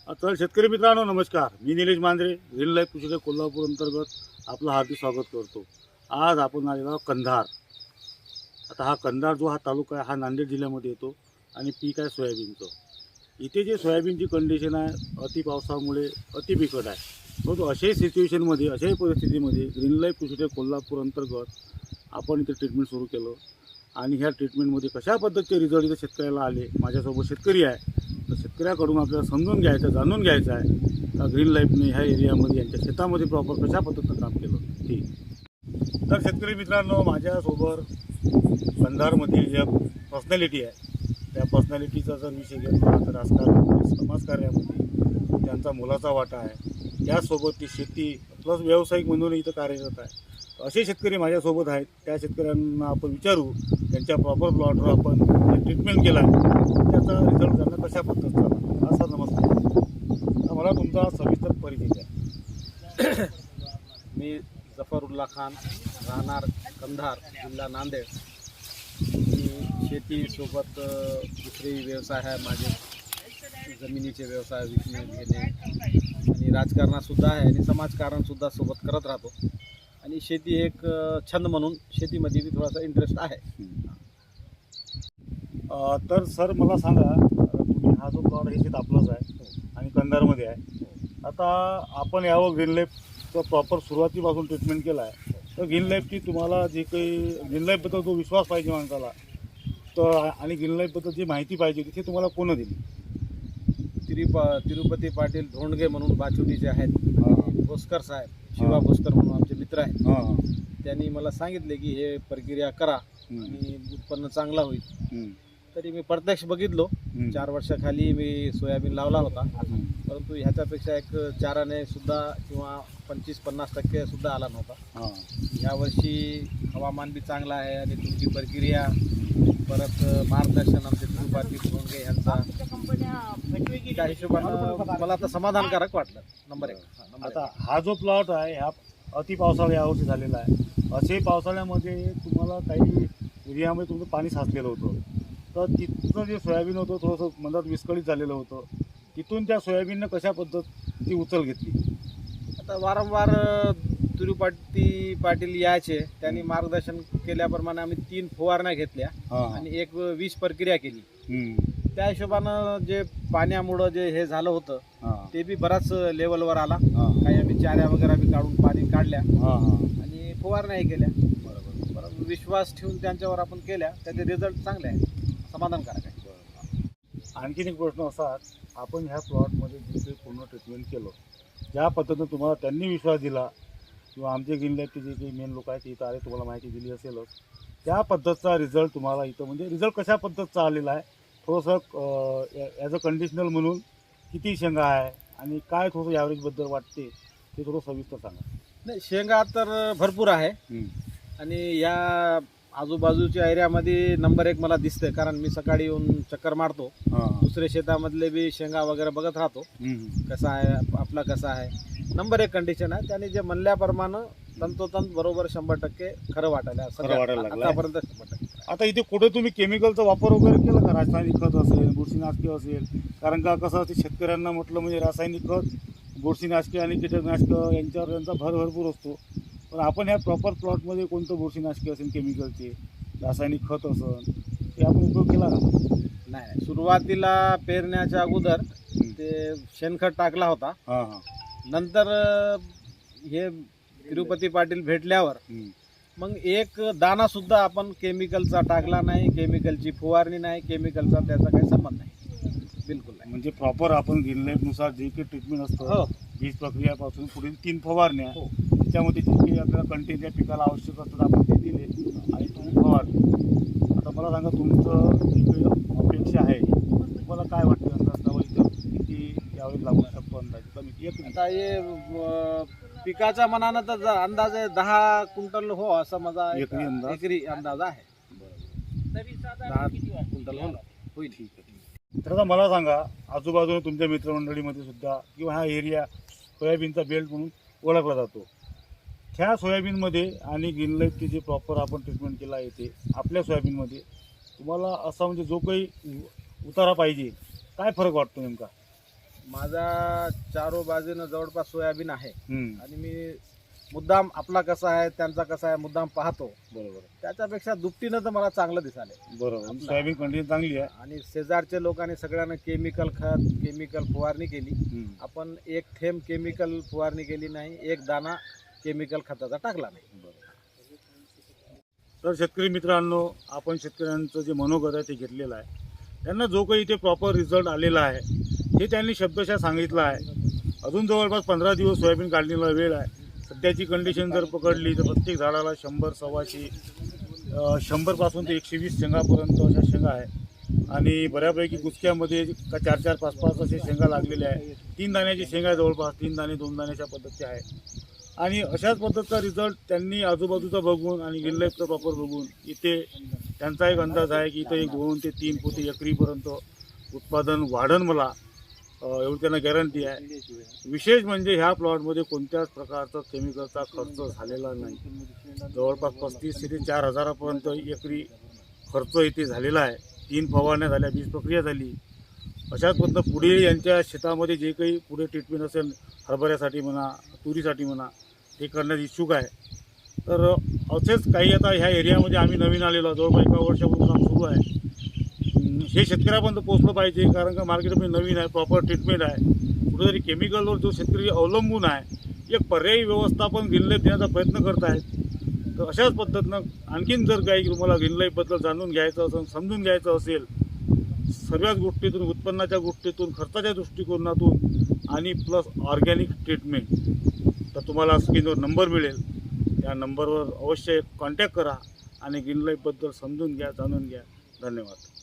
तर शेतकरी मित्रांनो नमस्कार. मी निलेश मांजरे, ग्रीन लाईफ कृषी कोल्हापूर अंतर्गत आपलं हार्दिक स्वागत करतो. आज आपण आलेलो आहोत कंधार. आता हा कंधार जो हा तालुका आहे हा नांदेड जिल्ह्यामध्ये येतो आणि पीक आहे सोयाबीनचं. इथे जे सोयाबीनची कंडिशन आहे अति पावसामुळे अति बिकट आहे. परंतु अशाही सिच्युएशनमध्ये अशाही परिस्थितीमध्ये ग्रीन लाईफ कृषी कोल्हापूर अंतर्गत आपण इथे ट्रीटमेंट सुरू केलं आणि ह्या ट्रीटमेंटमध्ये कशा पद्धतीचे रिझल्ट इथे शेतकऱ्याला आले. माझ्यासोबत शेतकरी आहे, तर शेतकऱ्याकडून आपल्याला समजून घ्यायचं, जाणून घ्यायचं आहे का ग्रीन लाईफने ह्या एरियामध्ये यांच्या शेतामध्ये प्रॉपर कशा पद्धतीनं काम केलं. ठीक. तर शेतकरी मित्रांनो, माझ्यासोबत कंधारमधील ज्या पर्सनॅलिटी आहे त्या पर्सनॅलिटीचा जर विषय घेतला तर राजकारण समाजकार्यामध्ये त्यांचा मोलाचा वाटा आहे. त्यासोबत ती शेती प्लस व्यावसायिक म्हणून इथं कार्यरत आहे. असे शेतकरी माझ्यासोबत आहेत. त्या शेतकऱ्यांना आपण विचारू त्यांच्या प्रॉपर प्लॉटवर आपण ट्रीटमेंट केला आहे त्याचा रिझल्ट त्यांना कशा पद्धतीचा आला. हा सर नमस्कार. मला तुमचा सविस्तर परिचय द्या. मी जफरुल्ला खान, राहणार कंधार, जिल्हा नांदेड. मी शेतीसोबत दुसरे व्यवसाय आहे माझे, जमिनीचे व्यवसाय विकणे घेणे आणि राजकारणातसुद्धा आहे आणि समाजकारणसुद्धा सोबत करत राहतो. आणि शेती एक छंद म्हणून शेतीमध्ये बी थोडासा इंटरेस्ट आहे. तर सर मला सांगा, तुम्ही हा जो प्लॉट हे शेत आपलंच आहे आणि कंधारमध्ये आहे. आता आपण यावर ग्रीन लाईफचं प्रॉपर सुरुवातीपासून ट्रीटमेंट केलं आहे. तर ग्रीन लाईफची तुम्हाला जे काही ग्रीन लाईफबद्दल जो विश्वास पाहिजे माणसाला तर आणि ग्रीन लाईफबद्दल जी माहिती पाहिजे ती तुम्हाला कोण दिली? तिरुपती पाटील धोंडगे म्हणून बाचुटीचे आहेत, भोसकर साहेब, शिवा भोसकर म्हणून आमचे मित्र आहेत. त्यांनी मला सांगितले की हे प्रक्रिया करा आणि उत्पन्न चांगला होईल. तरी मी प्रत्यक्ष बघितलो. 4 वर्षाखाली मी सोयाबीन लावला होता, परंतु ह्याच्यापेक्षा एक चाराने सुद्धा किंवा 25-50% सुद्धा आला नव्हता. यावर्षी हवामान बी चांगलं आहे आणि तुमची प्रक्रिया परत मार्गदर्शन आमचे तिरुपती धोंडगे यांचा त्या हिशोबानं मला आता समाधानकारक वाटलं. नंबर 1. आता हा जो प्लॉट आहे ह्या अति पावसाळा यावर्षी झालेला आहे. असे पावसाळ्यामध्ये तुम्हाला काही एरियामध्ये तुमचं पाणी साचलेलं होतं, तर तिथचं जे सोयाबीन होतं थोडंसं मधात विस्कळीत झालेलं होतं. तिथून त्या सोयाबीननं कशा पद्धती उचल घेतली? आता वारंवार तिरुपती पाटील यायचे, त्यांनी मार्गदर्शन केल्याप्रमाणे आम्ही 3 फवारण्या घेतल्या आणि एक 20 प्रक्रिया केली. त्या हिशोबानं जे पाण्यामुळं जे हे झालं होतं ते बी बराच लेवलवर आला. काही आम्ही चाऱ्या वगैरे बी काढून पाणी काढल्या आणि फवारण्याही केल्या. बरोबर विश्वास ठेवून त्यांच्यावर आपण केल्या, त्याचे रिझल्ट चांगले आहे, समाधानकारक आहे. आणखीन एक प्रश्न असा, आपण ह्या प्लॉटमध्ये जे काही पूर्ण ट्रीटमेंट केलं, ज्या पद्धतीनं तुम्हाला त्यांनी विश्वास दिला किंवा आमचे ग्रीन लाईफचे जे काही मेन लोक आहेत ते इथं आले, तुम्हाला माहिती दिली असेलच, त्या पद्धतीचा रिझल्ट तुम्हाला इथं म्हणजे रिझल्ट कशा पद्धतीचा आलेला आहे थोडंसं ॲज अ कंडिशनल म्हणून किती शेंगा आहे आणि काय थोडंसं ॲव्हरेजबद्दल वाटते ते थोडं सविस्तर सांगा. नाही, शेंगा तर भरपूर आहे आणि या आजूबाजूच्या एरियामध्ये नंबर 1 मला दिसतंय, कारण मी सकाळी येऊन चक्कर मारतो. दुसरे शेतामधले बी शेंगा वगैरे बघत राहतो कसा आहे आपला, कसा आहे. नंबर 1 कंडिशन आहे. त्याने जे म्हणल्याप्रमाणे तंतोतंत बरोबर 100% खरं वाटायला आतापर्यंत 100%. आता इथे कुठे तुम्ही केमिकलचा वापर वगैरे केला का? रासायनिक खत असेल, बुरशीनाशके असेल, कारण का कसं ते शेतकऱ्यांना म्हटलं म्हणजे रासायनिक खत, बुरशीनाशके आणि कीटकनाशकं यांच्यावर त्यांचा भरपूर असतो. पण आपण ह्या प्रॉपर प्लॉटमध्ये कोणतं बुरशीनाशके असेल, केमिकलचे, रासायनिक खत असेल, ते आपण उपयोग केला का? नाही, सुरुवातीला पेरण्याच्या अगोदर ते शेणखत टाकला होता. नंतर हे तिरुपती पाटील भेटल्यावर मग एक दाना सुद्धा आपण केमिकलचा टाकला नाही, केमिकलची फवारणी नाही, केमिकलचा त्याचा काही संबंध नाही, बिलकुल नाही. म्हणजे प्रॉपर आपण ग्रीन लाईफनुसार जे काही ट्रीटमेंट असतं, बीज प्रक्रियापासून पुढील 3 फवारण्या, त्याच्यामध्ये जे काही आपल्याला कंटेन त्या पिकाला आवश्यक असतात आपण ते दिले आणि तुम्ही फवारले. आता मला सांगा, तुमचं जी काही अपेक्षा आहे तुम्हाला काय वाटतं अंदाज इथं किती यावेळी लागू शकतो अंदाज कमी? आता हे पिकाच्या मनानं तर अंदाजे 10 क्विंटल हो असं माझा एकरी अंदाज आहे. 10 क्विंटल होईल. ठीक आहे. तर आता मला सांगा, आजूबाजूला तुमच्या मित्रमंडळीमध्ये सुद्धा किंवा हा एरिया सोयाबीनचा बेल्ट म्हणून ओळखला जातो, ह्या सोयाबीनमध्ये आणि ग्रीन लाईफची जे प्रॉपर आपण ट्रीटमेंट केला येते आपल्या सोयाबीनमध्ये तुम्हाला असा म्हणजे जो काही उतारा पाहिजे काय फरक वाटतो नेमका? माझा चारो बाजूनं जवळपास सोयाबीन आहे हम्म. आणि मी मुद्दाम आपला कसा आहे त्यांचा कसा आहे मुद्दाम पाहतो. बरोबर त्याच्यापेक्षा दुपटीनं तर मला चांगलं दिसाले. बरोबर. आपला- सोयाबीन कंडिशन चांगली आहे. आणि शेजारच्या लोकांनी सगळ्यांना केमिकल खत केमिकल फवारणी केली. हम्म. आपण एक थेंब केमिकल फवारणी केली नाही, एक दाना केमिकल खताचा टाकला नाही. तर शेतकरी मित्रांनो, आपण शेतकऱ्यांचं जे मनोगत आहे ते घेतलेलं आहे. त्यांना जो काही इथे प्रॉपर रिझल्ट आलेला आहे हे त्यांनी शब्दशः सांगितलं आहे. अजून जवळपास 15 दिवस सोयाबीन काढणीला वेळ आहे. सध्याची कंडिशन जर पकडली तर प्रत्येक झाडाला 100, 125, 100पासून ते 120 शेंगापर्यंत अशा शेंगा आहे. आणि बऱ्यापैकी गुचक्यामध्ये 4-4, 5-5 असे शेंगा लागलेल्या आहे. 3 दाण्याची शेंगा आहे जवळपास, 3 दाणे 2 दाण्याच्या पद्धती आहे. आणि अशाच पद्धतीचा रिझल्ट त्यांनी आजूबाजूचा बघून आणि गिनलाईफचा प्रॉपर बघून इथे त्यांचा एक अंदाज आहे की इथे 2 ते 3 पोते एकरीपर्यंत उत्पादन वाढन मला, एवढी त्यांना गॅरंटी आहे. विशेष म्हणजे ह्या प्लॉटमध्ये कोणत्याच प्रकारचा केमिकलचा खर्च झालेला नाही. जवळपास 35 ते 4 हजारापर्यंत एकरी खर्च इथे झालेला आहे. 3 फवारण्या झाल्या, बीज प्रक्रिया झाली. अशाच पद्धतीनं पुढे यांच्या शेतामध्ये जे काही पुढे ट्रीटमेंट असेल हरभऱ्यासाठी म्हणा, तुरीसाठी म्हणा, ते करण्यात इच्छुक आहे. तर असेच काही आता ह्या एरियामध्ये आम्ही नवीन आलेलो आहोत. जवळपास 1 वर्षापासून काम सुरू आहे. हे शेतकऱ्यापर्यंत पोहोचलं पाहिजे, कारण का मार्केटमध्ये नवीन आहे, प्रॉपर ट्रीटमेंट आहे. कुठेतरी केमिकलवर जो शेतकरी अवलंबून आहे, एक पर्यायी व्यवस्थापन गिनलाईफ देण्याचा प्रयत्न करत आहेत. तर अशाच पद्धतीनं आणखीन जर काही तुम्हाला गिनलाईफबद्दल जाणून घ्यायचं असेल, समजून घ्यायचं असेल, सर्वच गोष्टीतून, उत्पन्नाच्या गोष्टीतून, खर्चाच्या दृष्टिकोनातून आणि प्लस ऑर्गॅनिक ट्रीटमेंट, तर तुम्हाला स्क्रीनवर नंबर मिळेल. त्या नंबरवर अवश्य कॉन्टॅक्ट करा आणि गिनलाईफबद्दल समजून घ्या, जाणून घ्या. धन्यवाद.